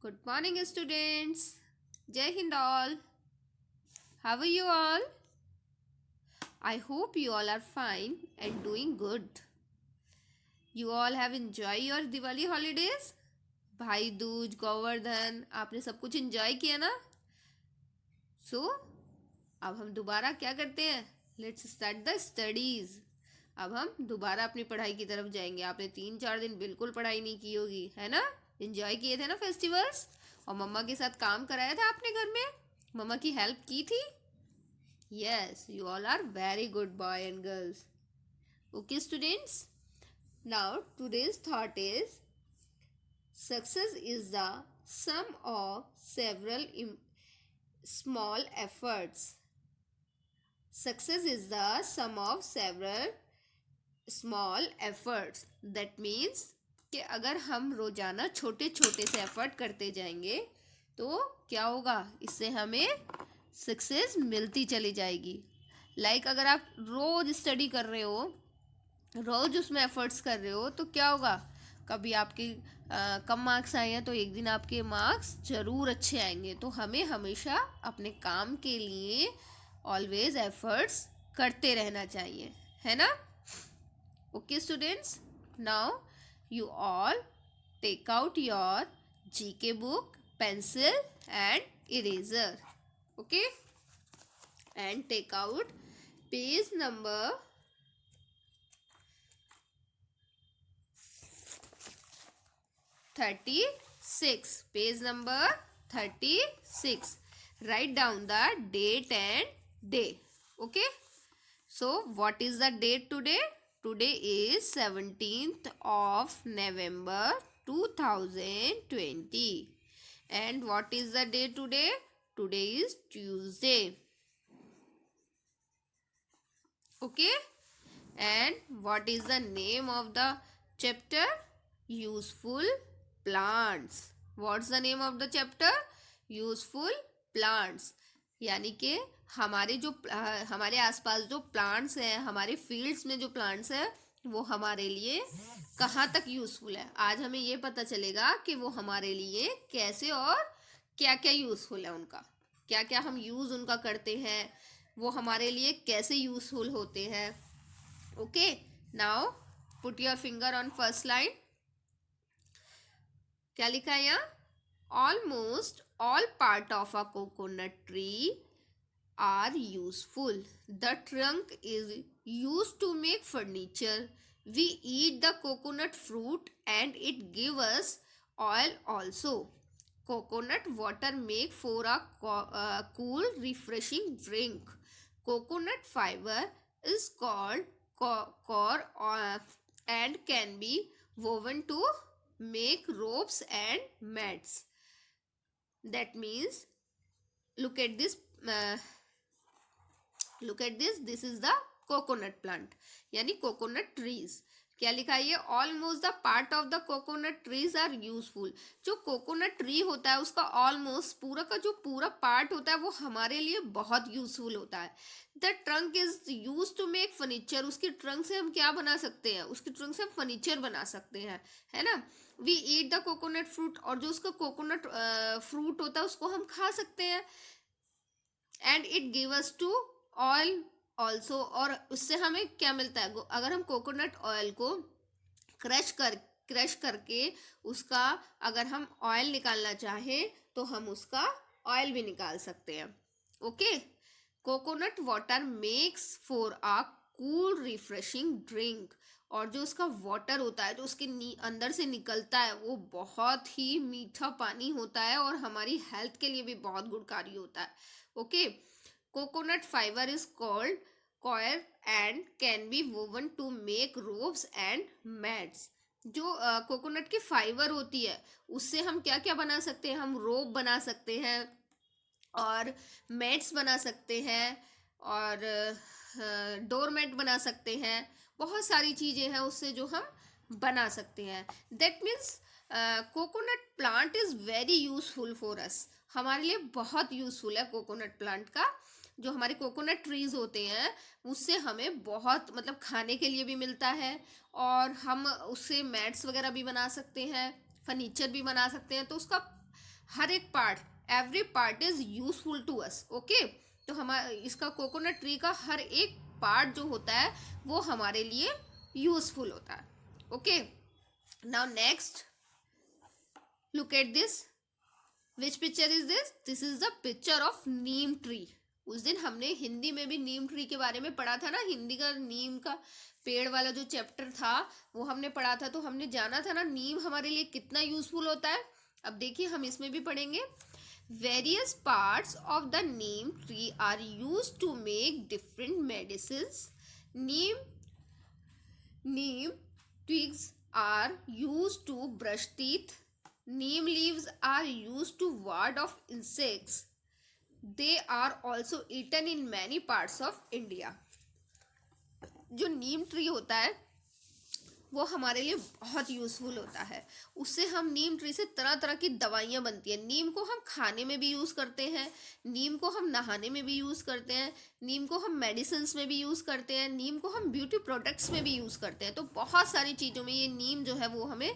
Good morning, students. Jai Hind all. How are you all? I hope you all are fine and doing good. You all have enjoyed your Diwali holidays? भाई दूज गोवर्धन आपने सब कुछ enjoy किया ना? सो अब हम दोबारा क्या करते हैं? Let's start the studies. अब हम दोबारा अपनी पढ़ाई की तरफ जाएंगे. आपने 3-4 दिन बिल्कुल पढ़ाई नहीं की होगी, है ना? एंजॉय किए थे ना फेस्टिवल्स? और मम्मा के साथ काम कराया था आपने घर में? मम्मा की हेल्प की थी? Yes, you all are very good boy and girls. Okay, students. Now today's thought is success is the sum of several small efforts. Success is the sum of several small efforts. That means कि अगर हम रोजाना छोटे छोटे से effort करते जाएंगे तो क्या होगा? इससे हमें सक्सेस मिलती चली जाएगी. लाइक अगर आप रोज स्टडी कर रहे हो, रोज उसमें एफर्ट्स कर रहे हो, तो क्या होगा? कभी आपके कम मार्क्स आए हैं तो एक दिन आपके मार्क्स जरूर अच्छे आएंगे. तो हमें हमेशा अपने काम के लिए ऑलवेज एफर्ट्स करते रहना चाहिए, है ना? Okay students, now you all take out your GK book, pencil and eraser. Okay, and take out page number 36. Page number 36. Write down the date and day. Okay, so what is the date today? Today is 17th of November 2020. And what is the day today? Today is Tuesday. Okay. And what is the name of the chapter? Useful plants. What's the name of the chapter? Useful plants. यानी कि हमारे आसपास जो plants हैं, हमारे fields में जो plants हैं, वो हमारे लिए कहाँ तक यूज़फुल है. आज हमें ये पता चलेगा कि वो हमारे लिए कैसे और क्या क्या यूज़फुल है, उनका क्या क्या हम यूज़ उनका करते हैं, वो हमारे लिए कैसे यूज़फुल होते हैं. Okay, now put your finger on first line. क्या लिखा है यहाँ? Almost all part of a coconut tree are useful. The trunk is used to make furniture. We eat the coconut fruit and it gives us oil also. Coconut water make for a cool, refreshing drink. Coconut fiber is called core and can be woven to make ropes and mats. That means, look at this. This is the coconut plant, यानी coconut trees. क्या लिखा है? Almost the part of the coconut trees are useful. जो coconut tree होता है उसका almost पूरा का जो पूरा पार्ट होता है वो हमारे लिए बहुत यूजफुल होता है. The trunk is use to make furniture. उसकी ट्रंक से हम क्या बना सकते हैं? उसकी ट्रंक से हम फर्नीचर बना सकते हैं, है ना? We eat the coconut fruit. और जो उसका कोकोनट फ्रूट होता है उसको हम खा सकते हैं. And it give us to oil also. और उससे हमें क्या मिलता है? अगर हम कोकोनट ऑयल को क्रश करके उसका अगर हम ऑयल निकालना चाहें तो हम उसका ऑयल भी निकाल सकते हैं. Okay, coconut water makes for a cool refreshing drink. और जो उसका वाटर होता है, जो उसके अंदर से निकलता है, वो बहुत ही मीठा पानी होता है और हमारी हेल्थ के लिए भी बहुत गुणकारी होता है. Okay, coconut fiber is called coir and can be woven to make ropes and mats. जो कोकोनट की फाइबर होती है उससे हम क्या क्या बना सकते हैं? हम रोप बना सकते हैं और मैट्स बना सकते हैं और डोरमेट बना सकते हैं. बहुत सारी चीज़ें हैं उससे जो हम बना सकते हैं. That means coconut plant is very useful for us. हमारे लिए बहुत यूजफुल है कोकोनट प्लांट का. जो हमारे कोकोनट ट्रीज होते हैं उससे हमें बहुत मतलब खाने के लिए भी मिलता है और हम उससे मैट्स वगैरह भी बना सकते हैं, फर्नीचर भी बना सकते हैं. तो उसका हर एक पार्ट, every part is useful to us. Okay, तो हमारा इसका कोकोनट ट्री का हर एक पार्ट जो होता है वो हमारे लिए यूजफुल होता है। Okay, now next look at this. Which picture is this? This is the picture of Neem tree. उस दिन हमने हिंदी में भी नीम ट्री के बारे में पढ़ा था ना, हिंदी का नीम का पेड़ वाला जो चैप्टर था वो हमने पढ़ा था, तो हमने जाना था ना नीम हमारे लिए कितना यूजफुल होता है। अब देखिए हम इसमें भी पढ़ेंगे। Various parts of the neem tree are use to make different medicine. Neem neem twigs are used to brush teeth. Neem leaves are used to ward off insects. They are also eaten in many parts of India. जो नीम tree होता है वो हमारे लिए बहुत useful होता है। उससे हम नीम ट्री से तरह तरह की दवाइयाँ बनती हैं। नीम को हम खाने में भी यूज़ करते हैं, नीम को हम नहाने में भी यूज़ करते हैं, नीम को हम मेडिसिन्स में भी यूज़ करते हैं, नीम को हम ब्यूटी प्रोडक्ट्स में भी यूज़ करते हैं। तो बहुत सारी चीज़ों में ये नीम जो है वो हमें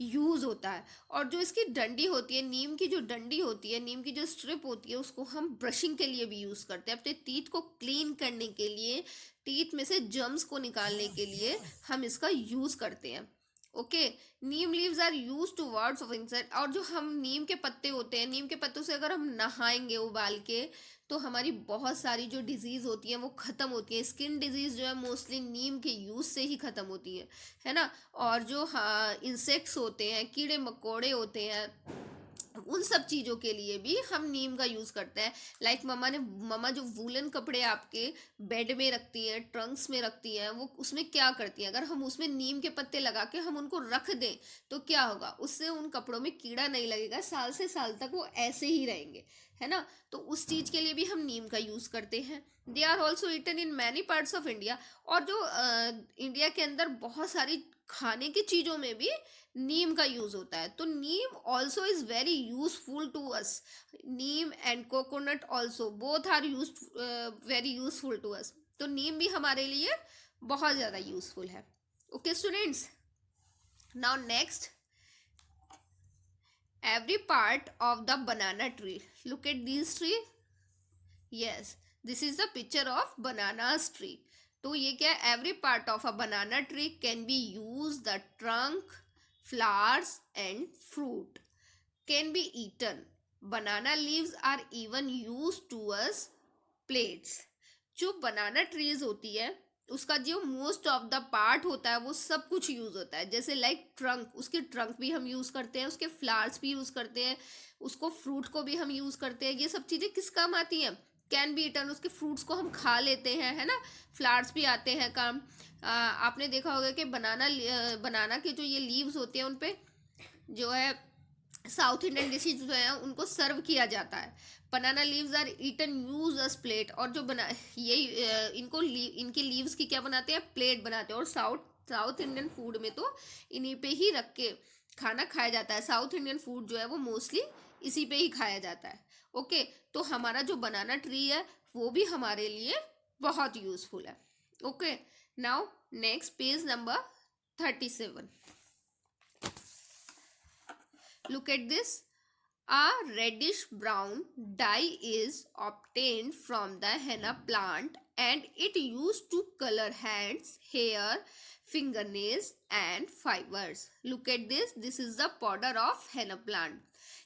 यूज़ होता है। और जो इसकी डंडी होती है, नीम की जो डंडी होती है, नीम की जो स्ट्रिप होती है, उसको हम ब्रशिंग के लिए भी यूज़ करते हैं। अपने टीथ को क्लीन करने के लिए, टीथ में से जर्म्स को निकालने के लिए हम इसका यूज़ करते हैं। Okay, neem leaves are use to wards off insect. और जो हम नीम के पत्ते होते हैं, नीम के पत्तों से अगर हम नहाएंगे उबाल के तो हमारी बहुत सारी जो डिजीज़ होती हैं वो ख़त्म होती है। स्किन डिजीज़ जो है मोस्टली नीम के यूज़ से ही ख़त्म होती है ना। और जो इंसेक्ट्स होते हैं, कीड़े मकोड़े होते हैं, उन सब चीज़ों के लिए भी हम नीम का यूज़ करते हैं। लाइक मम्मा जो वूलन कपड़े आपके बेड में रखती हैं, ट्रंक्स में रखती हैं, वो उसमें क्या करती हैं, अगर हम उसमें नीम के पत्ते लगा के हम उनको रख दें तो क्या होगा, उससे उन कपड़ों में कीड़ा नहीं लगेगा, साल से साल तक वो ऐसे ही रहेंगे, है ना। तो उस चीज़ के लिए भी हम नीम का यूज़ करते हैं। They are also eaten in many parts of India. और जो इंडिया के अंदर बहुत सारी खाने की चीज़ों में भी नीम का यूज होता है। तो neem also is very useful to us. Neem and coconut also both are use very useful to us. तो नीम भी हमारे लिए बहुत ज़्यादा यूजफुल है। Okay students, now next, every part of the banana tree. Look at this tree. Yes, this is the picture of bananas tree. तो ये क्या है? Every part of a banana tree can be used. The trunk, flowers and fruit can be eaten. Banana leaves are even used towards plates. जो बनाना trees होती है उसका जो most of the part होता है वो सब कुछ यूज़ होता है। जैसे लाइक ट्रंक, उसके ट्रंक भी हम यूज़ करते हैं, उसके फ्लावर्स भी यूज़ करते हैं, उसको फ्रूट को भी हम यूज़ करते हैं। ये सब चीज़ें किस काम आती हैं? Can be eaten. उसके फ्रूट्स को हम खा लेते हैं, है ना। फ्लावर्स भी आते हैं काम। आपने देखा होगा कि बनाना के जो ये लीव्स होते हैं उन पे जो है साउथ इंडियन डिशेज जो है उनको सर्व किया जाता है। Banana leaves are eaten use as plate. और जो बना ये इनके लीव्स की क्या बनाते हैं? प्लेट बनाते हैं। और साउथ इंडियन फूड में तो इन्हीं पे ही रख के खाना खाया जाता है। साउथ इंडियन फूड जो है वो मोस्टली इसी पे ही खाया जाता है। ओके, तो हमारा जो बनाना ट्री है वो भी हमारे लिए बहुत यूजफुल है। Okay, now next page number 37। Look at this. A reddish brown dye is obtained from the henna plant and it used to color hands, hair, fingernails and fibers. Look at this. This is the powder of henna plant.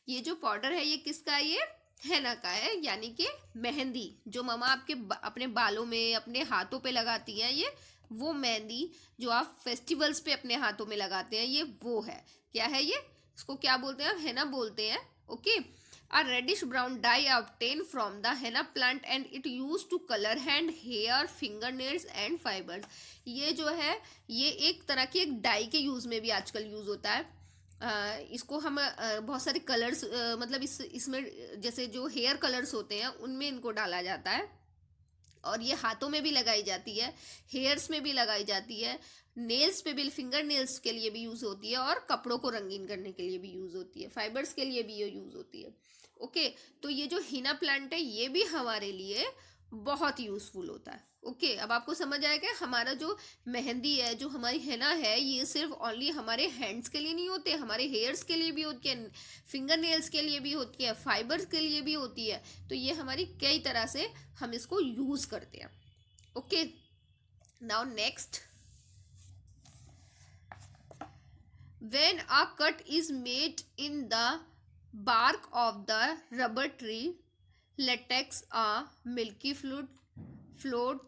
ये जो powder है ये किसका है? ये हेना का है, यानी कि मेहंदी जो ममा आपके अपने बालों में, अपने हाथों पे लगाती हैं, ये वो मेहंदी जो आप फेस्टिवल्स पे अपने हाथों में लगाते हैं, ये वो है। क्या है ये? इसको क्या बोलते हैं? हेना बोलते हैं। Okay, a reddish brown dye obtained from the henna plant and it used to color hand, hair, fingernails and fibers. ये जो है ये एक तरह की एक डाई के यूज में भी आजकल यूज होता है। इसको हम बहुत सारे कलर्स मतलब इसमें जैसे जो हेयर कलर्स होते हैं उनमें इनको डाला जाता है। और ये हाथों में भी लगाई जाती है, हेयर्स में भी लगाई जाती है, नेल्स पे भी, फिंगर नेल्स के लिए भी यूज़ होती है और कपड़ों को रंगीन करने के लिए भी यूज़ होती है, फाइबर्स के लिए भी ये यूज़ होती है। ओके, तो ये जो हीना प्लांट है ये भी हमारे लिए बहुत यूज़फुल होता है। ओके, अब आपको समझ आएगा हमारा जो मेहंदी है, जो हमारी henna है, ये सिर्फ ओनली हमारे हैंड्स के लिए नहीं होते, हमारे हेयर्स के लिए भी होती है, फिंगर नेल्स के लिए भी होती है, फाइबर्स के लिए भी होती है। तो ये हमारी कई तरह से हम इसको यूज़ करते हैं। Okay, now next, when a cut is made in the bark of the rubber tree, latex a milky fluid float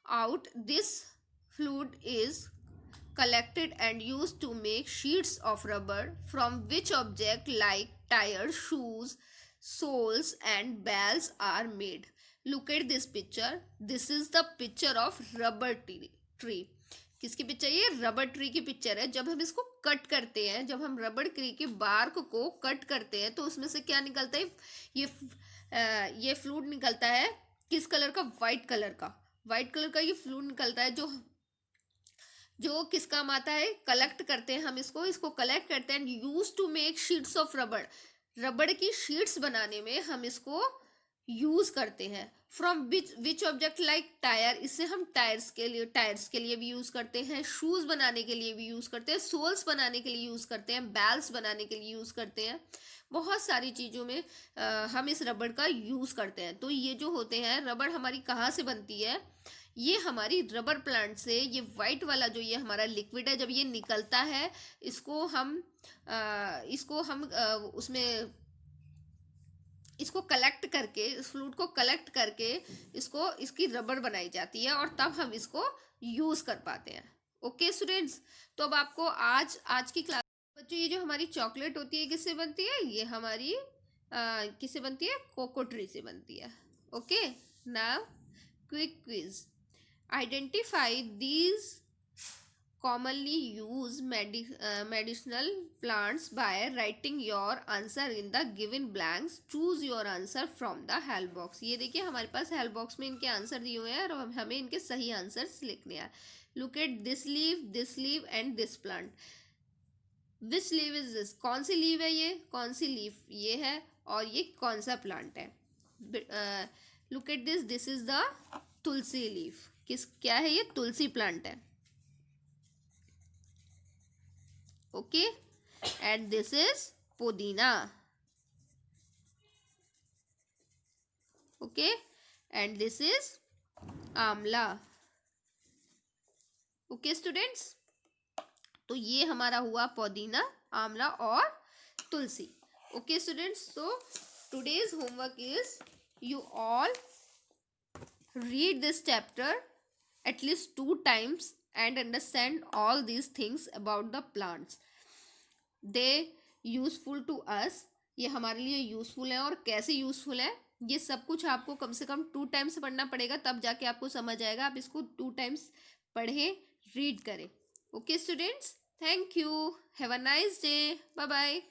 out. This fluid is collected and used to make sheets of rubber from which objects like tires, shoes, soles and bells are made. Look at this picture. This is the picture of rubber tree. किसकी picture? ये rubber tree की picture है। जब हम इसको cut करते हैं, जब हम रबर ट्री के बार्क को कट करते हैं तो उसमें से क्या निकलता है? ये फ्लूइड निकलता है। किस कलर का? वाइट कलर का। वाइट कलर का ये फ्लूइड निकलता है जो किस काम आता है? कलेक्ट करते हैं हम इसको कलेक्ट करते हैं, use to make sheets of rubber. रबड़ की शीट्स बनाने में हम इसको यूज करते हैं। From which object like tyre, इससे हम टायर्स के लिए भी यूज करते हैं, शूज बनाने के लिए भी यूज करते हैं, सोल्स बनाने के लिए यूज करते हैं, बैल्स बनाने के लिए यूज करते हैं। बहुत सारी चीज़ों में हम इस रबड़ का यूज करते हैं। तो ये जो होते हैं, रबड़ हमारी कहाँ से बनती है? ये हमारी रबर प्लांट से। ये वाइट वाला जो ये हमारा लिक्विड है, जब ये निकलता है इसको हम उसमें इसको कलेक्ट करके, इस फ्लूइड को कलेक्ट करके इसकी रबर बनाई जाती है और तब हम इसको यूज कर पाते हैं। ओके स्टूडेंट्स, तो अब आपको आज की क्लास बच्चों, ये जो हमारी चॉकलेट होती है किससे बनती है? ये हमारी किससे बनती है? कोको ट्री से बनती है। Okay, now quick quiz, identify these commonly used medicinal plants by writing your answer in the given blanks. Choose your answer from the help box. ये देखिए हमारे पास हेल्प बॉक्स में इनके आंसर दिए हुए हैं और हमें इनके सही आंसर्स लिखने हैं। Look at this leave and this plant. Which leave is this? कौन सी लीव है ये? कौन सी लीफ ये है? और ये कौन सा प्लांट है? Look at this is the Tulsi leaf. क्या है ये? तुलसी प्लांट है। Okay, and this is pudina. Okay, and this is amla. Okay students, तो ये हमारा हुआ पुदीना, आंवला और तुलसी। Okay students, so today's homework is you all read this chapter at least 2 times and understand all these things about the plants. They useful to us. ये हमारे लिए यूज़फुल है। और कैसे यूज़फुल है, ये सब कुछ आपको कम से कम 2 टाइम्स पढ़ना पड़ेगा, तब जाके आपको समझ आएगा। आप इसको 2 टाइम्स पढ़ें, रीड करें। Okay students, thank you, have a nice day, bye bye.